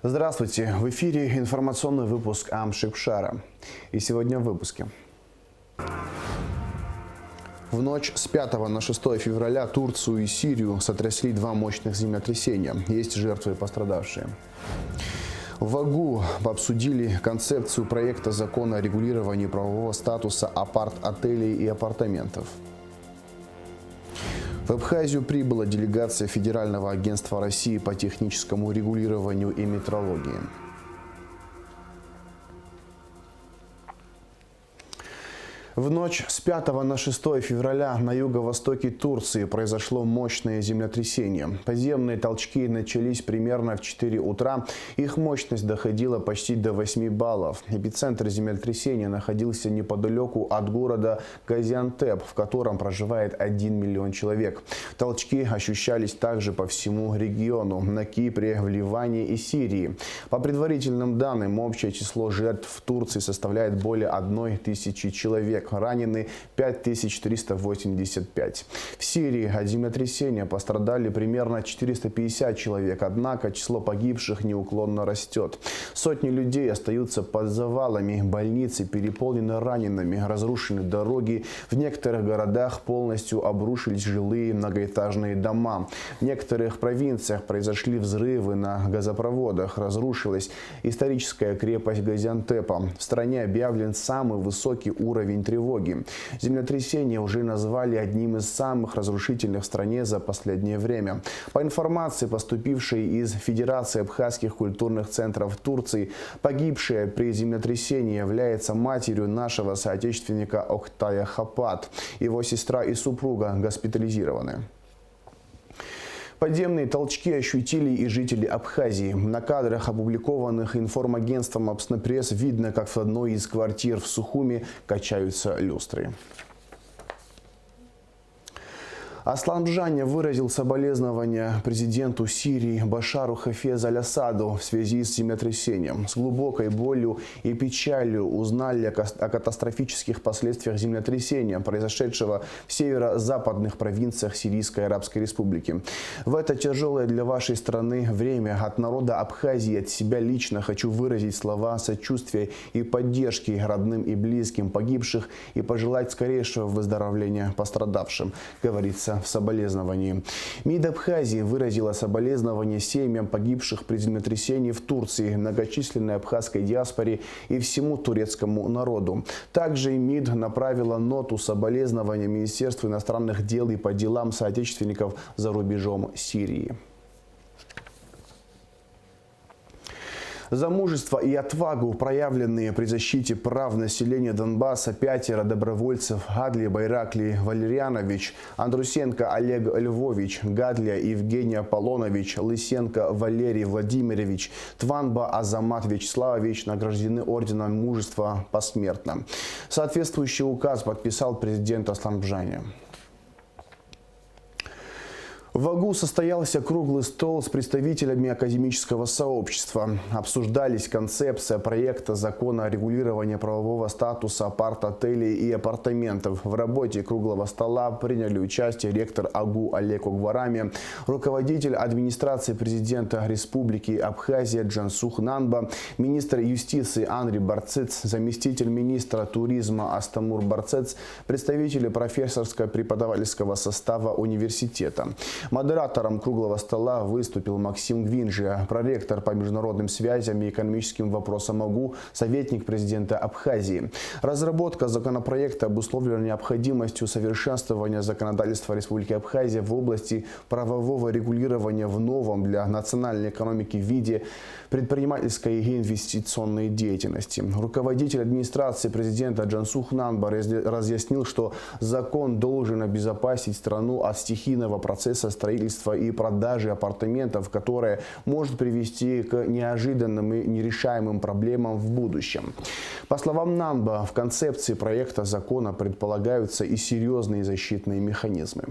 Здравствуйте! В эфире информационный выпуск Амшикшара. И сегодня в выпуске. В ночь с 5 на 6 февраля Турцию и Сирию сотрясли два мощных землетрясения. Есть жертвы и пострадавшие. В АГУ обсудили концепцию проекта закона о регулировании правового статуса апарт-отелей и апартаментов. В Абхазию прибыла делегация Федерального агентства России по техническому регулированию и метрологии. В ночь с 5 на 6 февраля на юго-востоке Турции произошло мощное землетрясение. Подземные толчки начались примерно в 4 утра. Их мощность доходила почти до 8 баллов. Эпицентр землетрясения находился неподалеку от города Газиантеп, в котором проживает 1 миллион человек. Толчки ощущались также по всему региону – на Кипре, в Ливане и Сирии. По предварительным данным, общее число жертв в Турции составляет более 1000 человек. Ранены 5385. В Сирии от землетрясения пострадали примерно 450 человек, однако число погибших неуклонно растет. Сотни людей остаются под завалами, больницы переполнены ранеными, разрушены дороги. В некоторых городах полностью обрушились жилые многоэтажные дома. В некоторых провинциях произошли взрывы на газопроводах, разрушилась историческая крепость Газиантепа. В стране объявлен самый высокий уровень тревоги. Землетрясение уже назвали одним из самых разрушительных в стране за последнее время. По информации, поступившей из Федерации абхазских культурных центров Турции, погибшая при землетрясении является матерью нашего соотечественника Октая Хапат. Его сестра и супруга госпитализированы. Подземные толчки ощутили и жители Абхазии. На кадрах, опубликованных информагентством Апснепресс, видно, как в одной из квартир в Сухуми качаются люстры. Аслан Бжаня выразил соболезнования президенту Сирии Башару Хафезу аль-Асаду в связи с землетрясением. С глубокой болью и печалью узнали о катастрофических последствиях землетрясения, произошедшего в северо-западных провинциях Сирийской Арабской Республики. В это тяжелое для вашей страны время от народа Абхазии, от себя лично хочу выразить слова сочувствия и поддержки родным и близким погибших и пожелать скорейшего выздоровления пострадавшим, говорится в соболезновании. МИД Абхазии выразила соболезнования семьям погибших при землетрясении в Турции, многочисленной абхазской диаспоре и всему турецкому народу. Также МИД направила ноту соболезнования Министерству иностранных дел и по делам соотечественников за рубежом Сирии. За мужество и отвагу, проявленные при защите прав населения Донбасса, 5 добровольцев Гадли Байракли Валерьянович, Андрусенко Олег Львович, Гадля Евгений Аполлонович, Лысенко Валерий Владимирович, Тванба Азамат Вячеславович награждены орденом мужества посмертно. Соответствующий указ подписал президент Аслан Бжаня. В АГУ состоялся круглый стол с представителями академического сообщества. Обсуждались концепция проекта закона о регулировании правового статуса апарт-отелей и апартаментов. В работе круглого стола приняли участие ректор АГУ Олег Огварами, руководитель администрации президента Республики Абхазия Джансух Нанба, министр юстиции Анри Барцец, заместитель министра туризма Астамур Барцец, представители профессорско-преподавательского состава университета. Модератором круглого стола выступил Максим Гвинжия, проректор по международным связям и экономическим вопросам АГУ, советник президента Абхазии. Разработка законопроекта обусловлена необходимостью совершенствования законодательства Республики Абхазия в области правового регулирования в новом для национальной экономики виде предпринимательской и инвестиционной деятельности. Руководитель администрации президента Джансух Нанба разъяснил, что закон должен обезопасить страну от стихийного процесса строительства и продажи апартаментов, которое может привести к неожиданным и нерешаемым проблемам в будущем. По словам Нанба, в концепции проекта закона предполагаются и серьезные защитные механизмы.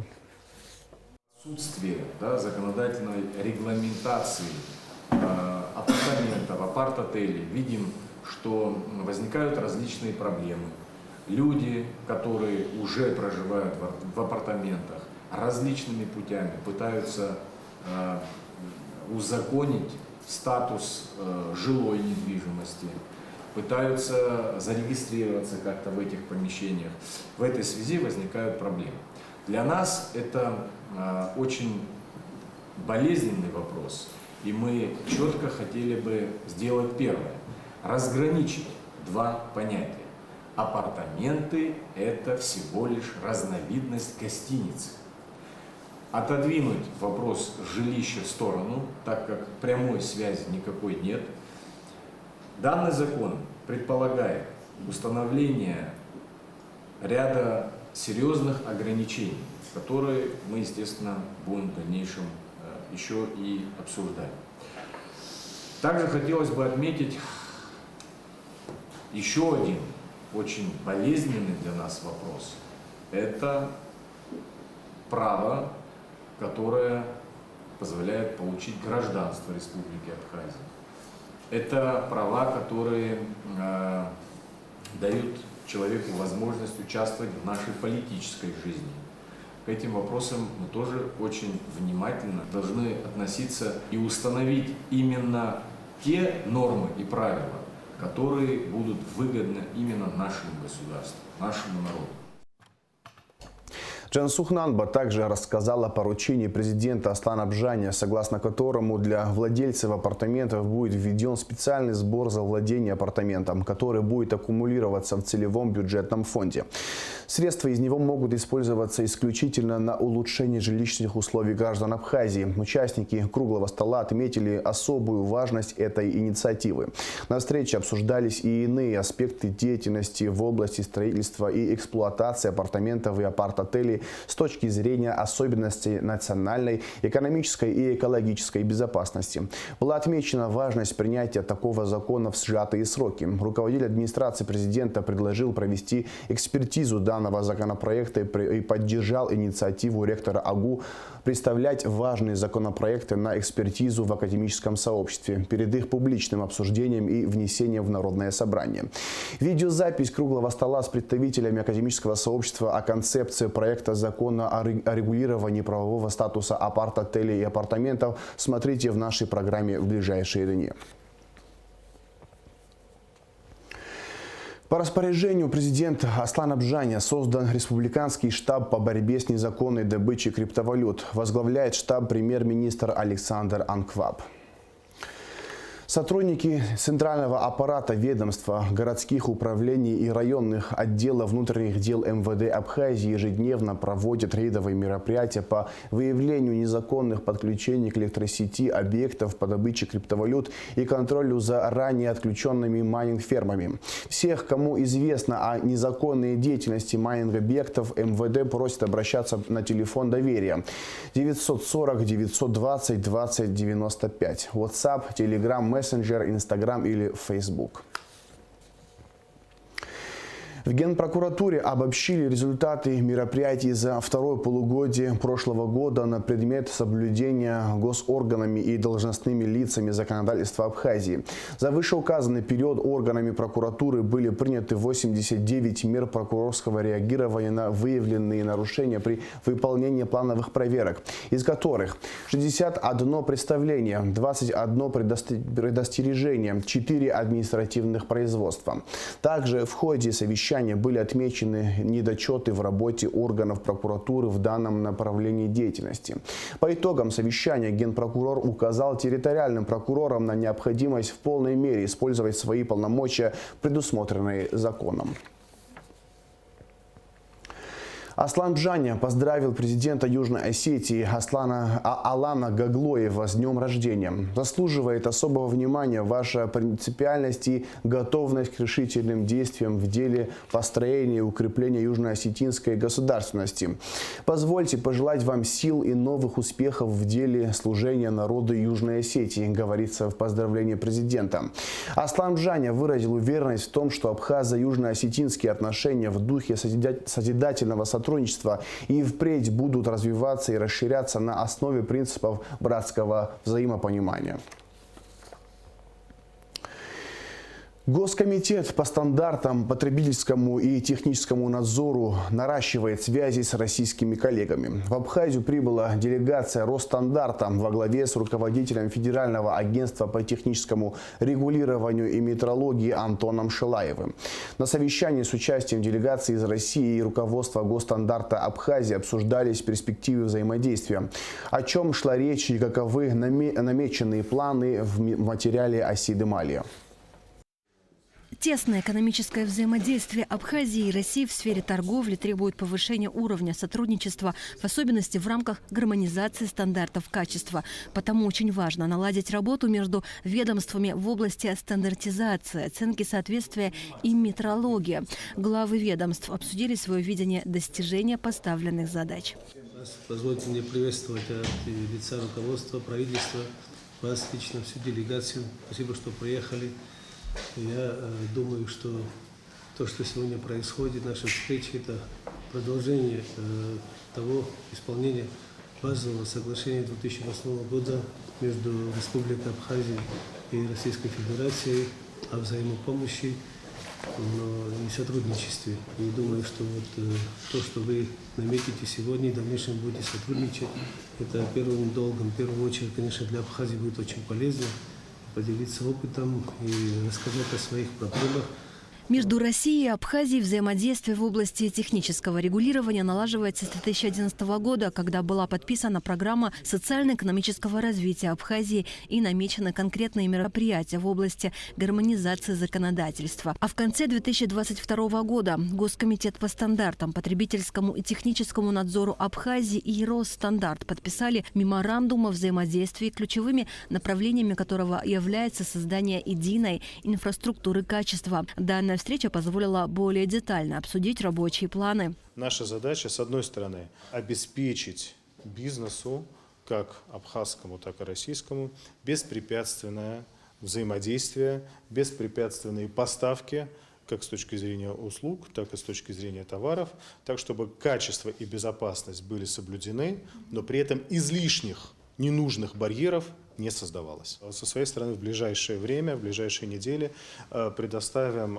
Отсутствие законодательной регламентации апартаментов, апарт-отелей, видим, что возникают различные проблемы. Люди, которые уже проживают в апартаментах, различными путями пытаются узаконить статус жилой недвижимости, пытаются зарегистрироваться как-то в этих помещениях. В этой связи возникают проблемы. Для нас это очень болезненный вопрос, и мы четко хотели бы сделать первое. Разграничить два понятия. Апартаменты – это всего лишь разновидность гостиницы. Отодвинуть вопрос жилища в сторону, так как прямой связи никакой нет. Данный закон предполагает установление ряда серьезных ограничений, которые мы, естественно, будем в дальнейшем еще и обсуждать. Также хотелось бы отметить еще один очень болезненный для нас вопрос. Это право, которое позволяет получить гражданство Республики Абхазия. Это права, которые дают человеку возможность участвовать в нашей политической жизни. К этим вопросам мы тоже очень внимательно должны относиться и установить именно те нормы и правила, которые будут выгодны именно нашему государству, нашему народу. Джансух Нанба также рассказал о поручении президента Аслана Бжаня, согласно которому для владельцев апартаментов будет введен специальный сбор за владение апартаментом, который будет аккумулироваться в целевом бюджетном фонде. Средства из него могут использоваться исключительно на улучшение жилищных условий граждан Абхазии. Участники круглого стола отметили особую важность этой инициативы. На встрече обсуждались и иные аспекты деятельности в области строительства и эксплуатации апартаментов и апарт-отелей с точки зрения особенностей национальной, экономической и экологической безопасности. Была отмечена важность принятия такого закона в сжатые сроки. Руководитель администрации президента предложил провести экспертизу данного законопроекта и поддержал инициативу ректора АГУ представлять важные законопроекты на экспертизу в академическом сообществе перед их публичным обсуждением и внесением в Народное собрание. Видеозапись круглого стола с представителями академического сообщества о концепции проекта закона о регулировании правового статуса апарт-отелей и апартаментов смотрите в нашей программе в ближайшие дни. По распоряжению президента Аслана Бжаня создан республиканский штаб по борьбе с незаконной добычей криптовалют. Возглавляет штаб премьер-министр Александр Анкваб. Сотрудники центрального аппарата ведомства, городских управлений и районных отделов внутренних дел МВД Абхазии ежедневно проводят рейдовые мероприятия по выявлению незаконных подключений к электросети объектов по добыче криптовалют и контролю за ранее отключенными майнинг-фермами. Всех, кому известно о незаконной деятельности майнинг-объектов, МВД просит обращаться на телефон доверия 940 920 20 95, WhatsApp, Telegram, Мессенджер, Инстаграм или Фейсбук. В Генпрокуратуре обобщили результаты мероприятий за второе полугодие прошлого года на предмет соблюдения госорганами и должностными лицами законодательства Абхазии. За вышеуказанный период органами прокуратуры были приняты 89 мер прокурорского реагирования на выявленные нарушения при выполнении плановых проверок, из которых 61 представление, 21 предостережение, 4 административных производства. Также в ходе совещания были отмечены недочеты в работе органов прокуратуры в данном направлении деятельности. По итогам совещания генпрокурор указал территориальным прокурорам на необходимость в полной мере использовать свои полномочия, предусмотренные законом. Аслан Бжаня поздравил президента Южной Осетии Алана Гаглоева с днем рождения. Заслуживает особого внимания ваша принципиальность и готовность к решительным действиям в деле построения и укрепления южно-осетинской государственности. Позвольте пожелать вам сил и новых успехов в деле служения народу Южной Осетии, говорится в поздравлении президента. Аслан Бжаня выразил уверенность в том, что абхазо-южно-осетинские отношения в духе созидательного сотрудничества и впредь будут развиваться и расширяться на основе принципов братского взаимопонимания. Госкомитет по стандартам, потребительскому и техническому надзору наращивает связи с российскими коллегами. В Абхазию прибыла делегация Росстандарта во главе с руководителем Федерального агентства по техническому регулированию и метрологии Антоном Шилаевым. На совещании с участием делегации из России и руководства Госстандарта Абхазии обсуждались перспективы взаимодействия. О чем шла речь и каковы намеченные планы в материале Асиды Малия. Тесное экономическое взаимодействие Абхазии и России в сфере торговли требует повышения уровня сотрудничества, в особенности в рамках гармонизации стандартов качества. Потому очень важно наладить работу между ведомствами в области стандартизации, оценки соответствия и метрологии. Главы ведомств обсудили свое видение достижения поставленных задач. Позвольте мне приветствовать от лица руководства, правительства, вас лично, всю делегацию. Спасибо, что приехали. Я думаю, что то, что сегодня происходит, наша встреча, это продолжение того исполнения базового соглашения 2008 года между Республикой Абхазия и Российской Федерацией о взаимопомощи и сотрудничестве. И думаю, что вот то, что вы наметите сегодня и в дальнейшем будете сотрудничать, это первым долгом, в первую очередь, конечно, для Абхазии будет очень полезно. Поделиться опытом и рассказать о своих проблемах. Между Россией и Абхазией взаимодействие в области технического регулирования налаживается с 2011 года, когда была подписана программа социально-экономического развития Абхазии и намечены конкретные мероприятия в области гармонизации законодательства. А в конце 2022 года Госкомитет по стандартам, потребительскому и техническому надзору Абхазии и Росстандарт подписали меморандум о взаимодействии, ключевыми направлениями которого является создание единой инфраструктуры качества. Данная встреча позволила более детально обсудить рабочие планы. Наша задача, с одной стороны, обеспечить бизнесу, как абхазскому, так и российскому, беспрепятственное взаимодействие, беспрепятственные поставки, как с точки зрения услуг, так и с точки зрения товаров, так, чтобы качество и безопасность были соблюдены, но при этом излишних, ненужных барьеров не создавалось. Со своей стороны, в ближайшее время, в ближайшие недели предоставим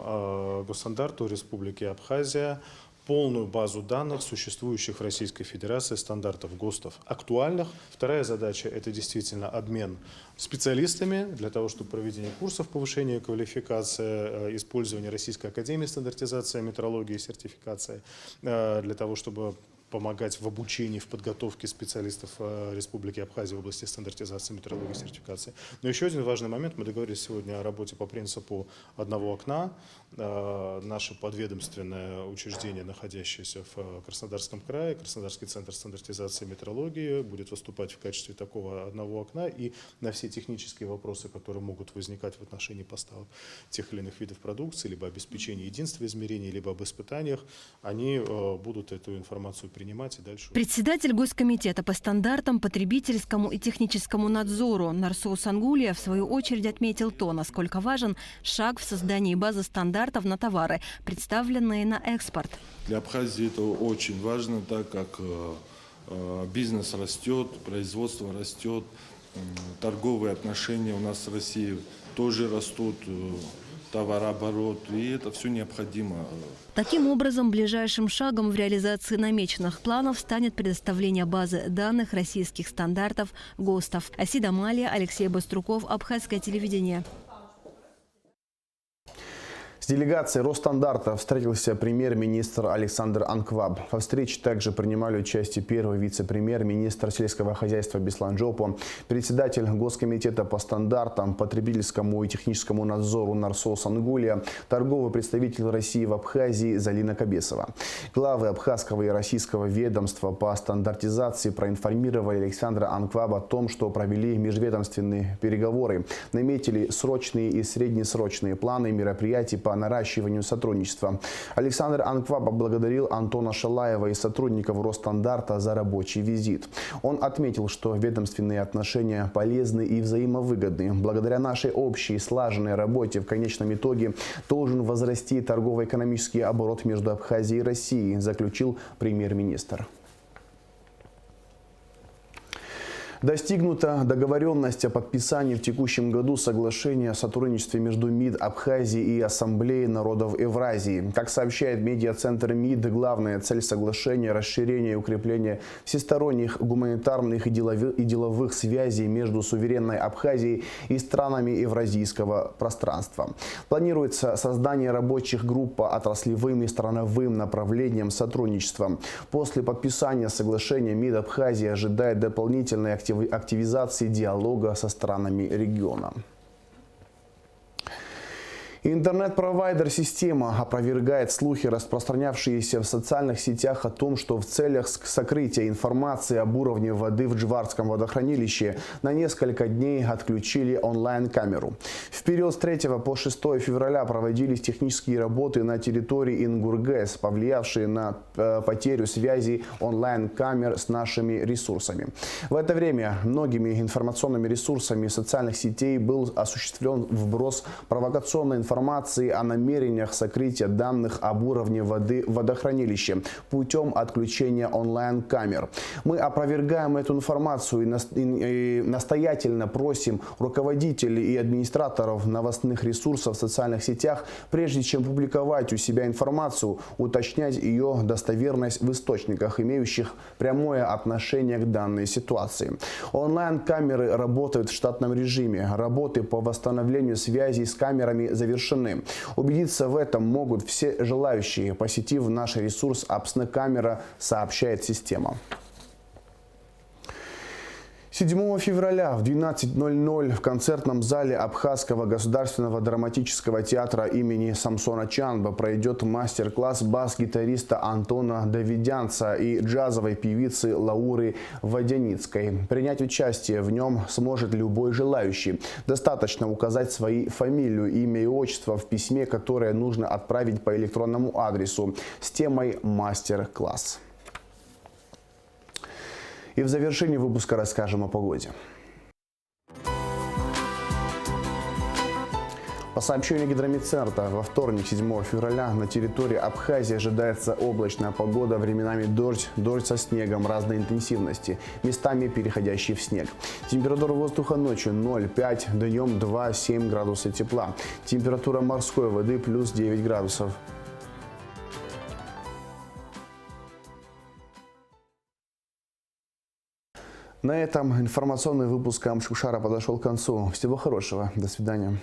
Госстандарту Республики Абхазия полную базу данных, существующих в Российской Федерации стандартов ГОСТов актуальных. Вторая задача – это действительно обмен специалистами для того, чтобы проведение курсов повышения квалификации, использование Российской академии стандартизации, метрологии и сертификации, для того, чтобы помогать в обучении, в подготовке специалистов Республики Абхазия в области стандартизации, метрологии и сертификации. Но еще один важный момент. Мы договорились сегодня о работе по принципу одного окна. Наше подведомственное учреждение, находящееся в Краснодарском крае, Краснодарский центр стандартизации и метрологии, будет выступать в качестве такого одного окна. И на все технические вопросы, которые могут возникать в отношении поставок тех или иных видов продукции, либо обеспечения единства измерений, либо об испытаниях, они будут эту информацию принимать и дальше. Председатель Госкомитета по стандартам, потребительскому и техническому надзору Нарсу Сангулия в свою очередь отметил то, насколько важен шаг в создании базы стандартов на товары, представленные на экспорт. Для Абхазии это очень важно, так как бизнес растет, производство растет, торговые отношения у нас с Россией тоже растут, товарооборот, и это все необходимо. Таким образом, ближайшим шагом в реализации намеченных планов станет предоставление базы данных российских стандартов ГОСТов. Асида Малия, Алексей Баструков, Абхазское телевидение. С делегацией Росстандарта встретился премьер-министр Александр Анкваб. Во встрече также принимали участие первый вице-премьер-министр сельского хозяйства Беслан Джопо, председатель Госкомитета по стандартам, потребительскому и техническому надзору Нарсу Сангулия, торговый представитель России в Абхазии Залина Кабесова. Главы абхазского и российского ведомства по стандартизации проинформировали Александра Анкваба о том, что провели межведомственные переговоры, наметили срочные и среднесрочные планы мероприятий по наращиванию сотрудничества. Александр Анкваб поблагодарил Антона Шилаева и сотрудников Росстандарта за рабочий визит. Он отметил, что ведомственные отношения полезны и взаимовыгодны. Благодаря нашей общей слаженной работе в конечном итоге должен возрасти торгово-экономический оборот между Абхазией и Россией, заключил премьер-министр. Достигнута договоренность о подписании в текущем году соглашения о сотрудничестве между МИД Абхазии и Ассамблеей народов Евразии. Как сообщает медиацентр МИД, главная цель соглашения – расширение и укрепление всесторонних гуманитарных и деловых связей между суверенной Абхазией и странами евразийского пространства. Планируется создание рабочих групп по отраслевым и страновым направлениям сотрудничества. После подписания соглашения МИД Абхазии ожидает дополнительной активизации диалога со странами региона. Интернет-провайдер «Система» опровергает слухи, распространявшиеся в социальных сетях о том, что в целях сокрытия информации об уровне воды в Джвардском водохранилище на несколько дней отключили онлайн-камеру. В период с 3 по 6 февраля проводились технические работы на территории Ингургэс, повлиявшие на потерю связи онлайн-камер с нашими ресурсами. В это время многими информационными ресурсами социальных сетей был осуществлен вброс провокационной информации о намерениях сокрытия данных об уровне воды в водохранилище путем отключения онлайн-камер. Мы опровергаем эту информацию и настоятельно просим руководителей и администраторов новостных ресурсов в социальных сетях, прежде чем публиковать у себя информацию, уточнять ее достоверность в источниках, имеющих прямое отношение к данной ситуации. Онлайн-камеры работают в штатном режиме. Работы по восстановлению связи с камерами завершены. Убедиться в этом могут все желающие, посетив наш ресурс «Апснекамера», сообщает «Система». 7 февраля в 12:00 в концертном зале Абхазского государственного драматического театра имени Самсона Чанба пройдет мастер-класс бас-гитариста Антона Давидянца и джазовой певицы Лауры Водяницкой. Принять участие в нем сможет любой желающий. Достаточно указать свою фамилию, имя и отчество в письме, которое нужно отправить по электронному адресу с темой «Мастер-класс». И в завершении выпуска расскажем о погоде. По сообщению гидрометцентра, во вторник, 7 февраля, на территории Абхазии ожидается облачная погода, временами дождь со снегом разной интенсивности, местами переходящий в снег. Температура воздуха ночью 0,5, днем 2,7 градусов тепла. Температура морской воды плюс 9 градусов. На этом информационный выпуск Амшукшара подошел к концу. Всего хорошего. До свидания.